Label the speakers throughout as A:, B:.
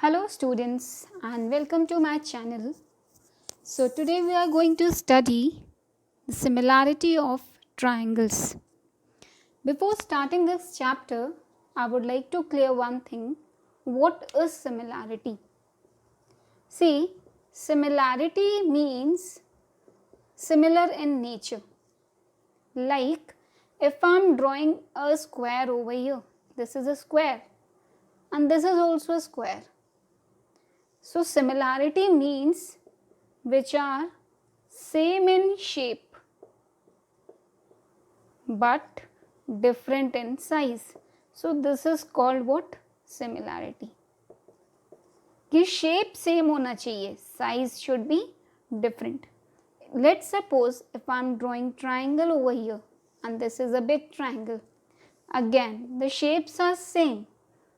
A: Hello students and welcome to my channel. So today we are going to study the similarity of triangles. Before starting this chapter, I would like to clear one thing. What is similarity? See, similarity means similar in nature. Like if I am drawing a square over here, this is a square and this is also a square. So similarity means which are same in shape but different in size. So this is called what? Similarity. कि shape same होना चाहिए, size should be different. Let's suppose if I am drawing triangle over here and this is a big triangle. Again the shapes are same.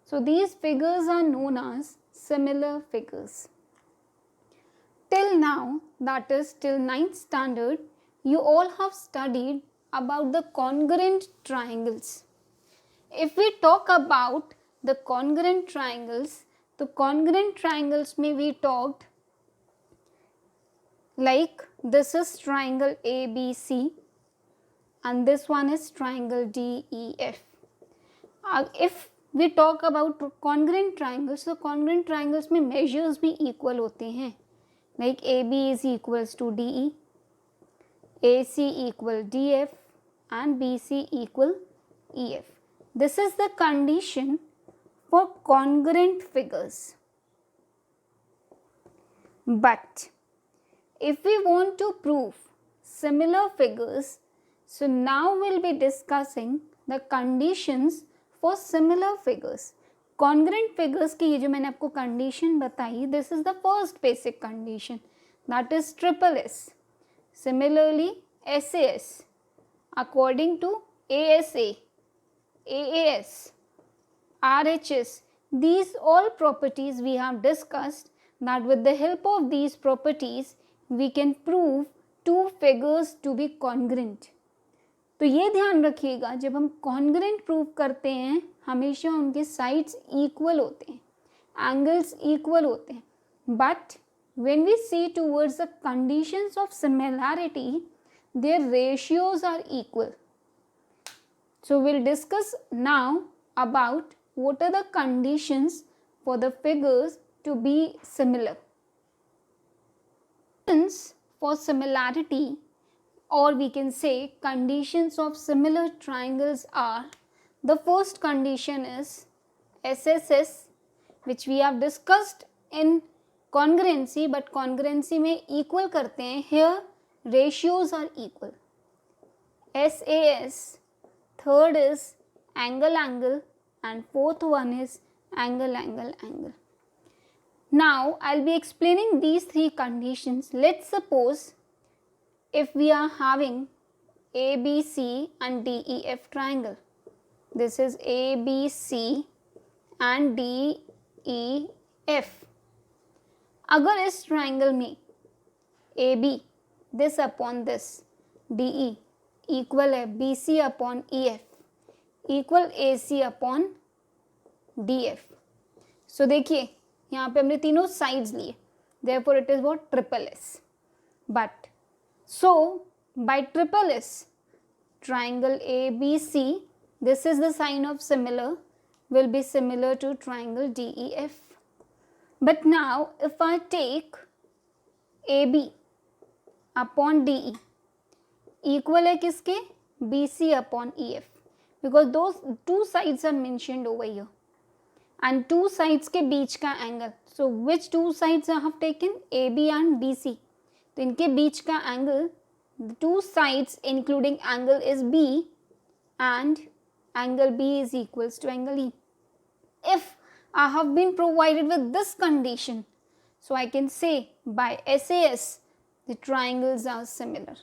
A: So these figures are known as similar figures. Till now, that is till 9th standard, you all have studied about the congruent triangles. If we talk about the congruent triangles, the congruent triangles may we talked like this is triangle ABC and this one is triangle DEF. If we talk about congruent triangles, so congruent triangles में measures भी equal होते हैं. Like AB is equals to DE, AC equal DF and BC equal EF. This is the condition for congruent figures. But if we want to prove similar figures, so now we'll be discussing the conditions for similar figures. Congruent figures की ये जो मैंने आपको condition बताई, this is the first basic condition, that is triple S. Similarly, SAS according to ASA, AAS, RHS, these all properties we have discussed that with the help of these properties we can prove two figures to be congruent. तो ये ध्यान रखिएगा जब हम congruent prove करते हैं हमेशा उनके साइड्स इक्वल होते हैं, एंगल्स इक्वल होते हैं. But when we see towards the conditions of similarity their ratios are equal. So will discuss now about what are the conditions for the figures to be similar. For similarity, or we can say conditions of similar triangles are, the first condition is SSS, which we have discussed in congruency, but congruency में equal करते हैं. Here ratios are equal. SAS, third is angle angle and fourth one is angle angle angle. Now I'll be explaining these three conditions. Let's suppose if we are having ABC and DEF triangle, this is ABC and DEF. अगर इस triangle में AB this upon this DE equal है BC upon EF equal AC upon DF. So देखिए यहाँ पे हमने तीनों sides लिए, therefore it is what? Triple S. But so by triple S, triangle ABC, this is the sign of similar, will be similar to triangle DEF. But now if I take AB upon DE equal है किसके? BC upon EF, because those two sides are mentioned over here and two sides के बीच का angle. So which two sides I have taken? AB and BC. तो इनके बीच का angle, two sides including angle is B and angle B is equals to angle E. If I have been provided with this condition, so I can say by SAS the triangles are similar.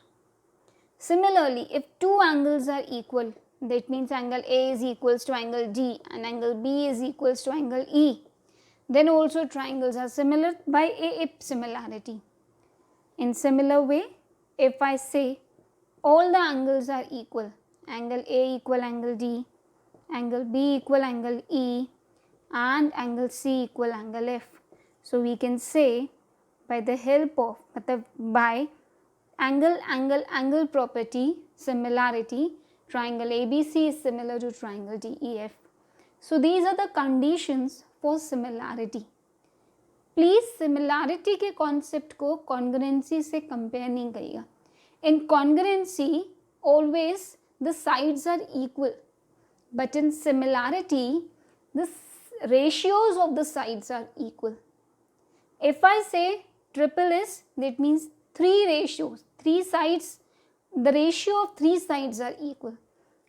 A: Similarly, if two angles are equal, that means angle A is equals to angle D and angle B is equals to angle E, then also triangles are similar by AA similarity. In similar way, if I say all the angles are equal, angle A equal angle D, angle B equal angle E, and angle C equal angle F. So we can say by the help of by angle property similarity, triangle ABC is similar to triangle DEF. So these are the conditions for similarity. Please similarity के concept को congruency से compare नहीं करिएगा. In congruency always the sides are equal, but in similarity the ratios of the sides are equal. If I say triple S, that means three ratios, three sides, the ratio of three sides are equal.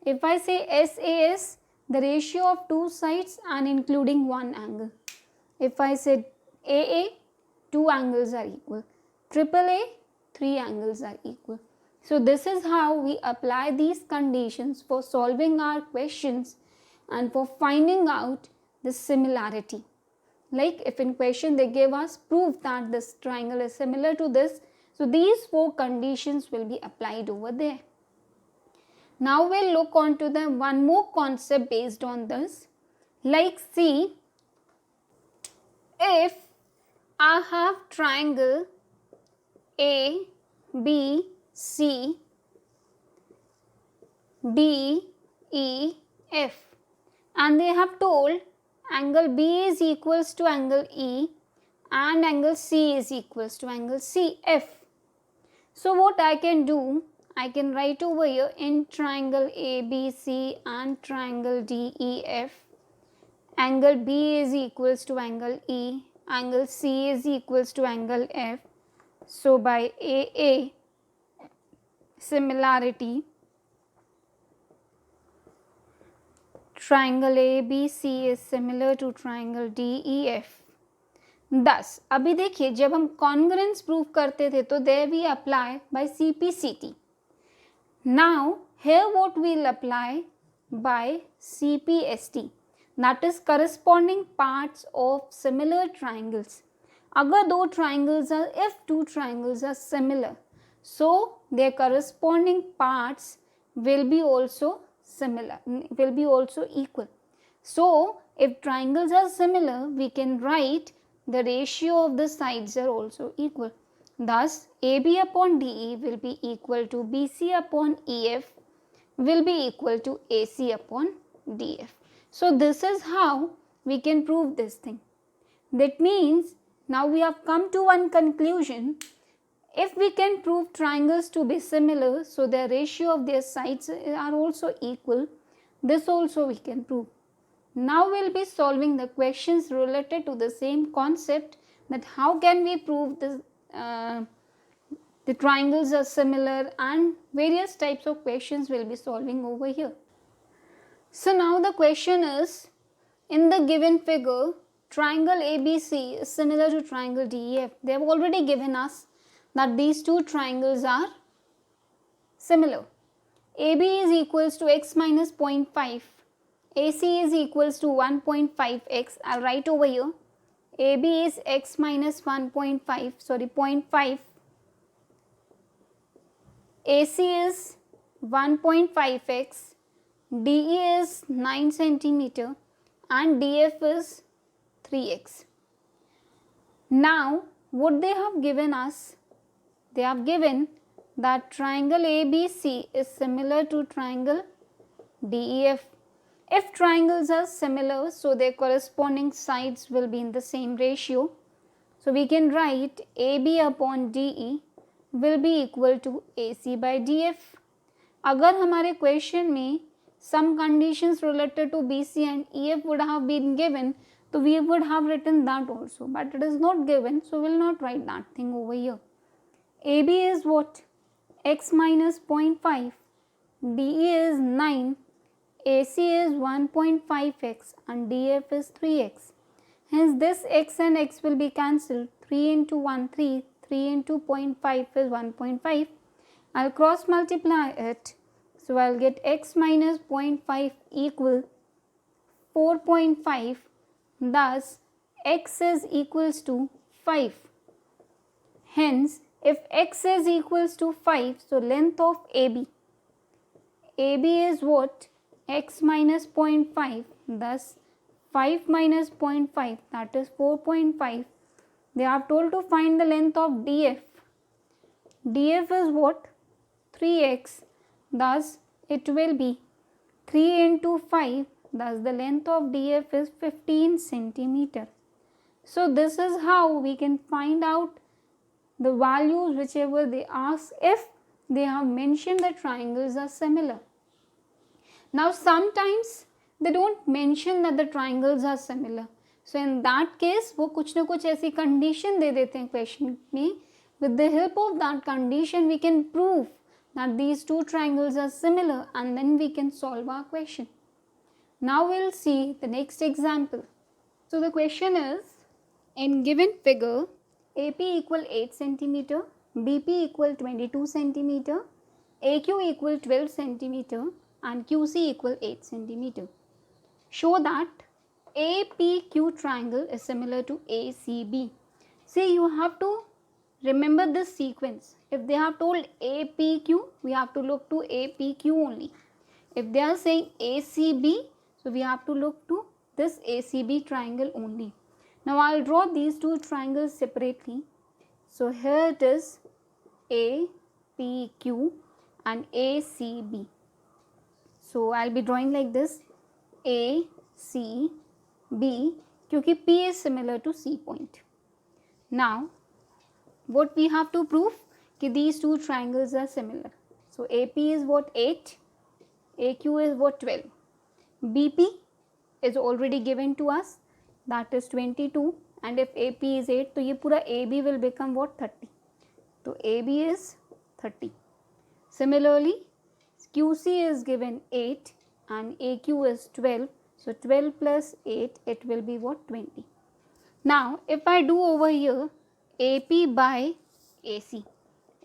A: If I say SAS, the ratio of two sides and including one angle. If I say AA, two angles are equal. Triple A, three angles are equal. So this is how we apply these conditions for solving our questions and for finding out the similarity. Like if in question they give us proof that this triangle is similar to this, so these four conditions will be applied over there. Now we'll look on to the one more concept based on this. Like see, if I have triangle A, B, C, D, E, F, and they have told angle B is equals to angle E and angle C is equals to angle CF. So what I can do, I can write over here in triangle ABC and triangle DEF, angle B is equals to angle E, angle C is equals to angle F. So by AA similarity, triangle ABC is similar to triangle DEF. Thus, अभी देखिए जब हम congruence proof करते थे तो there we apply by CPCT. Now here what we will apply by CPST, that is corresponding parts of similar triangles. अगर दो triangles are, if two triangles are similar, so their corresponding parts will be also similar, will be also equal. So if triangles are similar, we can write the ratio of the sides are also equal. Thus AB upon DE will be equal to BC upon EF will be equal to AC upon DF. So this is how we can prove this thing. That means now we have come to one conclusion. If we can prove triangles to be similar, so the ratio of their sides are also equal, this also we can prove. Now we will be solving the questions related to the same concept, that how can we prove this, the triangles are similar, and various types of questions we will be solving over here. So now the question is, in the given figure, triangle ABC is similar to triangle DEF. They have already given us that these two triangles are similar. AB is equals to x minus 0.5, AC is equals to 1.5x. I'll write over here. AB is x minus 0.5, AC is 1.5x, DE is 9 centimeter and DF is 3x. Now what they have given us, they have given that triangle ABC is similar to triangle DEF. If triangles are similar, so their corresponding sides will be in the same ratio. So we can write AB upon DE will be equal to AC by DF. अगर हमारे question में some conditions related to BC and EF would have been given, so we would have written that also, but it is not given, so we will not write that thing over here. AB is what? X minus 0.5, DE is 9, AC is 1.5x and DF is 3x. Hence this x and x will be cancelled. 3 into 1, 3, 3 into 0.5 is 1.5. I'll cross multiply it. So I'll get x minus 0.5 equal 4.5. Thus x is equals to 5. Hence if x is equals to 5, so length of AB is what? X minus 0.5, thus 5 minus 0.5, that is 4.5. They are told to find the length of DF. DF is what? 3x. Thus, it will be 3 into 5. Thus, the length of DF is 15 centimeter. So, this is how we can find out the values whichever they ask if they have mentioned the triangles are similar. Now, sometimes they don't mention that the triangles are similar. So, in that case, वो कुछ ना कुछ ऐसी condition दे देते हैं question में. With the help of that condition, we can prove that these two triangles are similar and then we can solve our question. Now, we'll see the next example. So, the question is, in given figure, AP equal 8 centimeter, BP equal 22 centimeter, AQ equal 12 centimeter and QC equal 8 centimeter. Show that APQ triangle is similar to ACB. See, you have to remember this sequence. If they have told APQ, we have to look to APQ only. If they are saying ACB, so we have to look to this ACB triangle only. Now, I'll draw these two triangles separately. So, here it is APQ and ACB. So, I'll be drawing like this ACB क्योंकि P is similar to C point. Now, what we have to prove कि these two triangles are similar. So, AP is what 8, AQ is what 12. BP is already given to us, that is 22, and if AP is 8 तो ये पूरा AB will become what 30. तो AB is 30. Similarly, QC is given 8 and AQ is 12. So 12 plus 8, it will be what 20. Now, if I do over here AP by AC,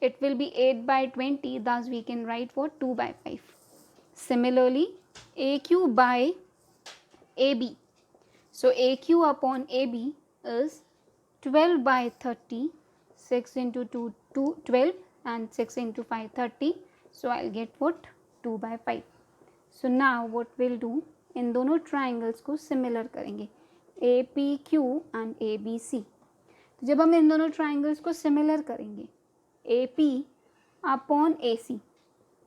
A: it will be 8 by 20. Thus, we can write what 2 by 5. Similarly, AQ by AB. So AQ upon AB is 12 by 30, 6 into 2, 12 and 6 into 5, 30. So I'll get what 2 by 5. So now what we'll do, इन दोनों triangles को similar करेंगे APQ and ABC. तो जब हम इन दोनों triangles को similar करेंगे AP upon AC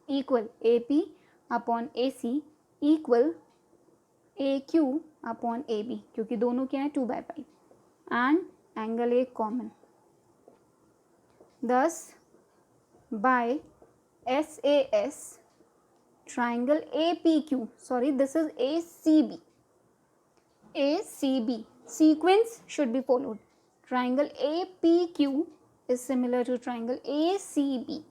A: equal AP upon AC equal AQ upon AB क्योंकि दोनों क्या है 2 by 5 and angle A common. Thus by SAS triangle APQ, sorry, this is ACB. ACB sequence should be followed. Triangle APQ is similar to triangle ACB.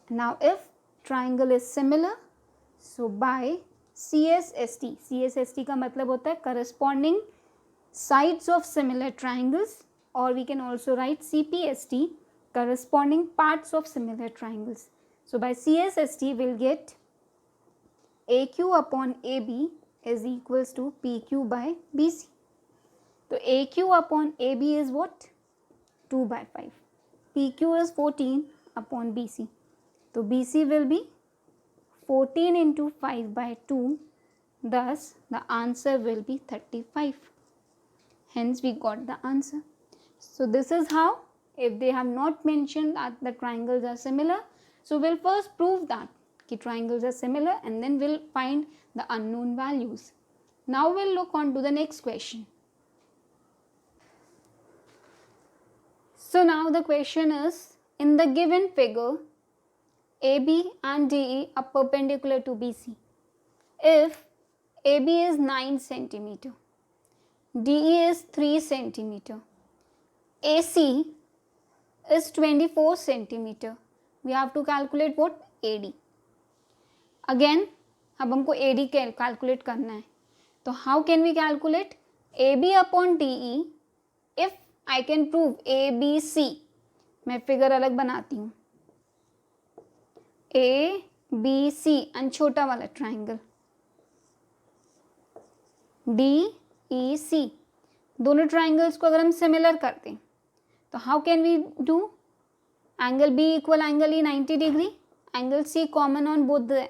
A: Now if triangle is similar, so by CSST, CSST का मतलब होता है corresponding sides of similar triangles, or we can also write CPST, corresponding parts of similar triangles. So by CSST we'll get AQ upon AB is equals to PQ by BC. So AQ upon AB is what? 2 by 5. PQ is 14 upon BC. So BC will be 14 into 5 by 2. Thus the answer will be 35. Hence we got the answer. So this is how, if they have not mentioned that the triangles are similar, so we'll first prove that the triangles are similar and then we'll find the unknown values. Now we'll look on to the next question. So now the question is, in the given figure, AB and DE are perpendicular to BC. If AB is 9 centimeter, DE is 3 centimeter, AC is 24 centimeter, we have to calculate what? AD. Again, अब हमको AD calculate करना है. तो how can we calculate? AB upon DE, if I can prove ABC, मैं figure अलग बनाती हूँ. ABC and छोटा वाला triangle DEC, दोनों triangles को अगर हम similar करते हैं तो how can we do? Angle B equal angle E 90 degree, angle C common on both the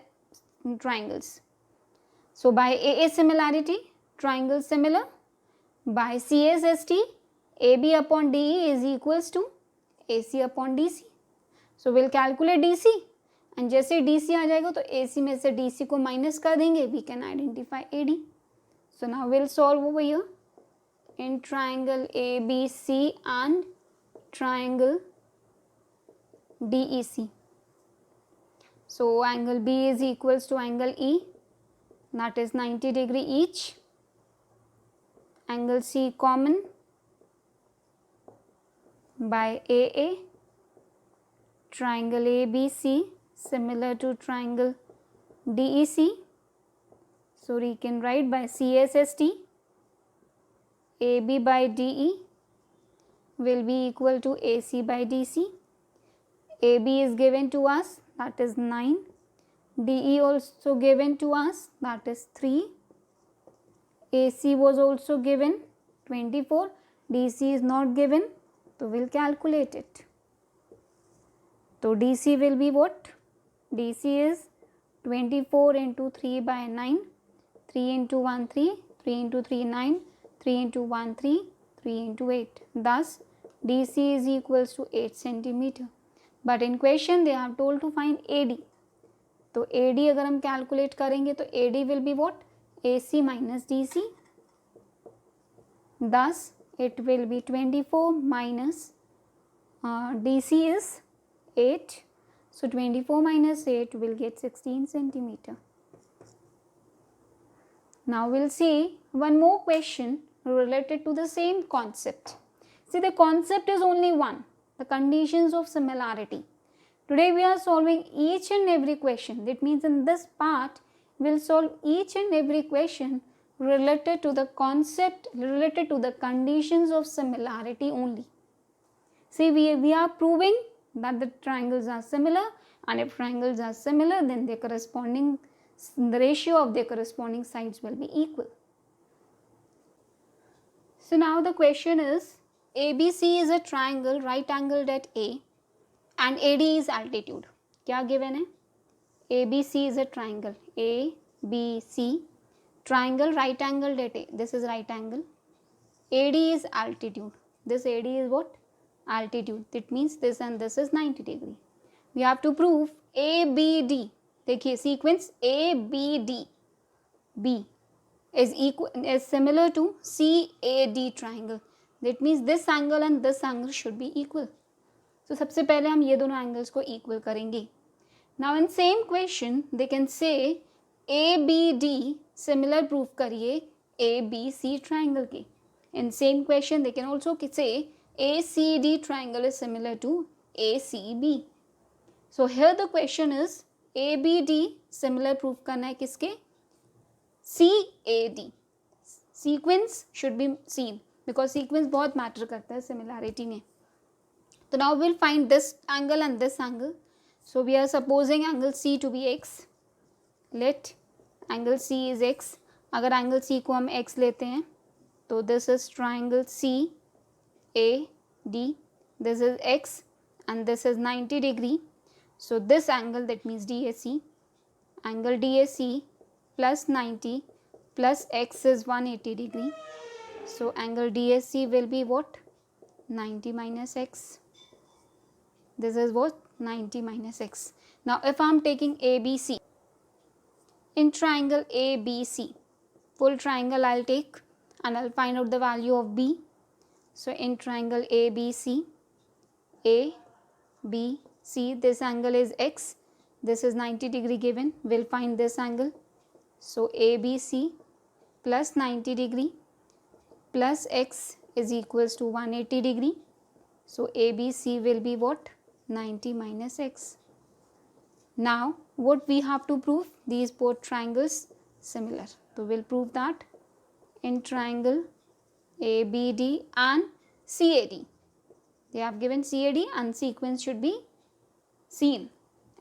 A: triangles. So by AA similarity triangle similar? By CSST, AB upon DE is equals to AC upon DC. So we'll calculate DC and जैसे DC आ जाएगा तो AC में से DC को minus कर देंगे, we can identify AD. So now we'll solve over here in triangle ABC and triangle DEC. So angle B is equals to angle E, that is 90 degree each. Angle C common by AA. Triangle ABC similar to triangle DEC. So we can write by CSST, AB by DE will be equal to AC by DC. AB is given to us, that is 9. DE also given to us, that is 3. AC was also given 24. DC is not given, so we'll calculate it. So DC will be what? DC is 24 into 3 by 9. 3 into 1 3, 3 into 3 9, 3 into 1 3, 3 into 8. Thus DC is equals to 8 centimeter. But in question they have told to find AD. तो AD अगर हम calculate करेंगे तो AD will be what? AC minus DC. Thus it will be 24 minus DC is 8. So 24 minus 8 will get 16 centimeter. Now we'll see one more question related to the same concept. See, the concept is only one, the conditions of similarity. Today we are solving each and every question. That means in this part we'll solve each and every question related to the concept, related to the conditions of similarity only. See, we are proving that the triangles are similar, and if triangles are similar then their corresponding, the ratio of their corresponding sides will be equal. So now the question is, ABC is a triangle right angled at A and AD is altitude. क्या given है? ABC is a triangle, ABC, triangle right angled at A, this is right angle. AD is altitude, this AD is what? Altitude. That means this and this is 90 degree. We have to prove ABD. देखिए sequence ABD, B is similar to CAD triangle. That means this angle and this angle should be equal. So सबसे पहले हम ये दोनों angles को equal करेंगे. Now in same question they can say ABD similar proof करिए ABC triangle के. In same question they can also say ACD triangle is similar to ACB. So here the question is ABD similar proof करना है किसके? CAD. Sequence should be seen because sequence बहुत matter करता है similarity में. So now we'll find this angle and this angle. So we are supposing angle C to be x. Let angle C is x. अगर angle C को हम x लेते हैं तो this is triangle CAD. This is x and this is 90 degree. So this angle, that means DAC, angle DAC plus 90 plus x is 180 degree. So angle DAC will be what? 90 minus x. This is what? 90 minus x. Now if I am taking ABC, in triangle ABC, full triangle I will take and I will find out the value of B. So in triangle ABC, ABC, this angle is x, this is 90 degree given, we will find this angle. So ABC plus 90 degree plus x is equals to 180 degree. So ABC will be what? 90 minus x. Now what we have to prove? These both triangles similar. So we will prove that in triangle ABD and CAD. They have given CAD and sequence should be seen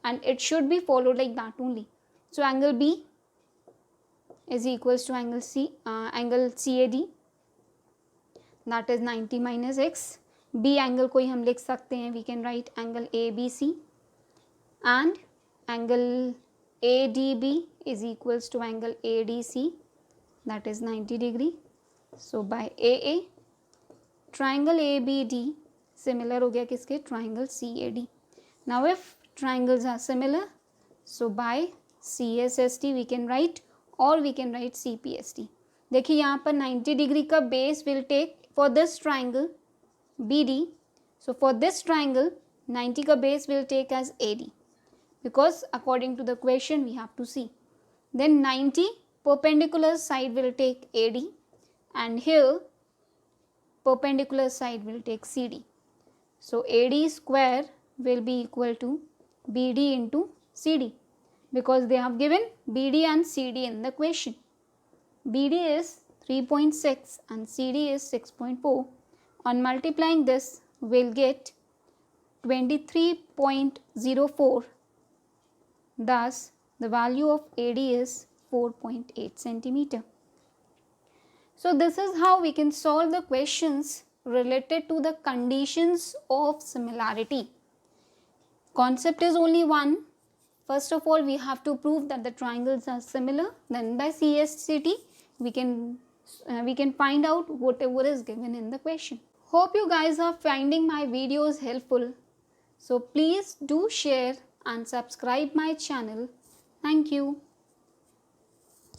A: and it should be followed like that only. So angle B is equals to angle CAD, that is 90 minus x. B angle कोई हम लिख सकते हैं, we can write angle ABC and angle ADB is equals to angle ADC. that is 90 degree. So by AA, triangle ABD similar हो गया किसके, triangle CAD. Now if triangles are similar, so by CSST we can write or we can write CPST. देखिए यहाँ पर 90 degree का base will take for this triangle BD. So for this triangle 90 का base will take as AD because according to the question we have to see. Then 90 perpendicular side will take AD and here perpendicular side will take CD. So AD square will be equal to BD into CD because they have given BD and CD in the question. BD is 3.6 and CD is 6.4. On multiplying this, we'll get 23.04. Thus, the value of AD is 4.8 centimeter. So, this is how we can solve the questions related to the conditions of similarity. Concept is only one. First of all, we have to prove that the triangles are similar. Then by CSCT, we can find out whatever is given in the question. Hope you guys are finding my videos helpful. So please do share and subscribe my channel. Thank you.